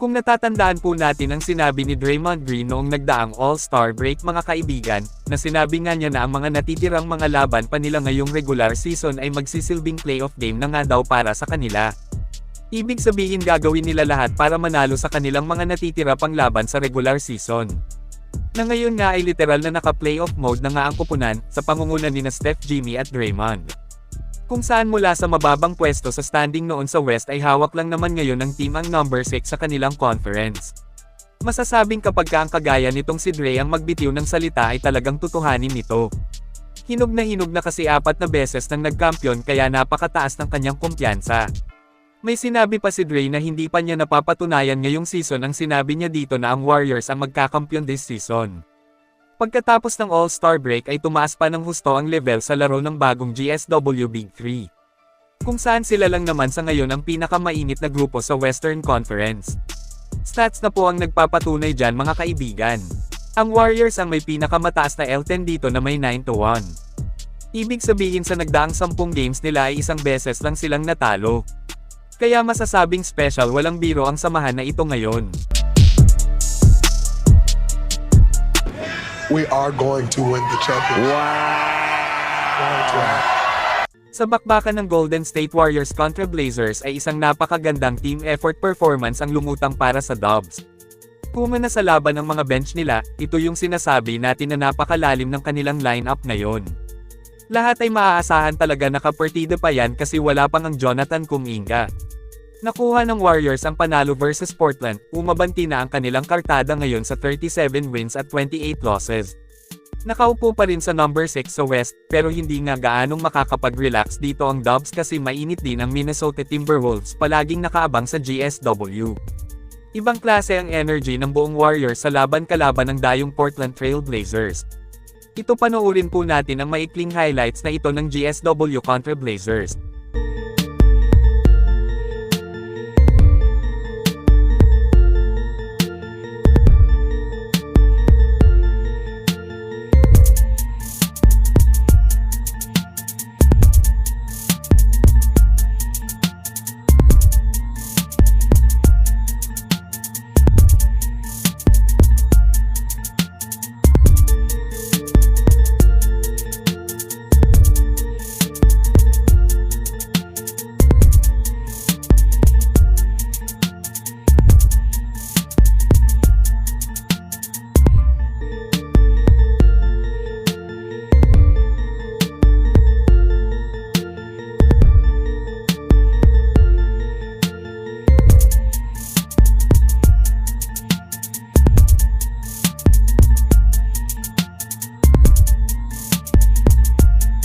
Kung natatandaan po natin ang sinabi ni Draymond Green noong nagdaang All-Star break mga kaibigan, na sinabi nga niya na ang mga natitirang mga laban pa nila ngayong regular season ay magsisilbing playoff game na nga daw para sa kanila. Ibig sabihin gagawin nila lahat para manalo sa kanilang mga natitira pang laban sa regular season. Na ngayon nga ay literal na naka-playoff mode na nga ang kupunan, sa pangunguna ni na Steph, Jimmy at Draymond. Kung saan mula sa mababang pwesto sa standing noon sa West ay hawak lang naman ngayon ng team ang number 6 sa kanilang conference. Masasabing kapag ang kagaya nitong si Dre ang magbitiw ng salita ay talagang tutuhanin nito. Hinog na kasi 4 na beses nang nagkampiyon kaya napakataas ng kanyang kumpiyansa. May sinabi pa si Dre na hindi pa niya napapatunayan ngayong season ang sinabi niya dito na ang Warriors ang magkakampiyon this season. Pagkatapos ng All-Star break ay tumaas pa ng husto ang level sa laro ng bagong GSW Big 3. Kung saan sila lang naman sa ngayon ang pinakamainit na grupo sa Western Conference. Stats na po ang nagpapatunay dyan mga kaibigan. Ang Warriors ang may pinakamataas na L10 dito na may 9-1. Ibig sabihin sa nagdaang 10 games nila ay isang beses lang silang natalo. Kaya masasabing special walang biro ang samahan na ito ngayon. We are going to win the championship. Wow! Sa bakbakan ng Golden State Warriors kontra Blazers ay isang napakagandang team effort performance ang lumutang para sa Dubs. Kumana sa laban ng mga bench nila, ito yung sinasabi natin na napakalalim ng kanilang lineup ngayon. Lahat ay maaasahan talaga nakapartida pa yan kasi wala pang ang Jonathan Kuminga. Nakuha ng Warriors ang panalo versus Portland, umabanti na ang kanilang kartada ngayon sa 37 wins at 28 losses. Nakaupo pa rin sa number 6 sa West, pero hindi nga gaanong makakapag-relax dito ang Dubs kasi mainit din ang Minnesota Timberwolves palaging nakaabang sa GSW. Ibang klase ang energy ng buong Warriors sa laban-kalaban ng dayong Portland Trail Blazers. Ito panoorin po natin ang maikling highlights na ito ng GSW kontra Blazers.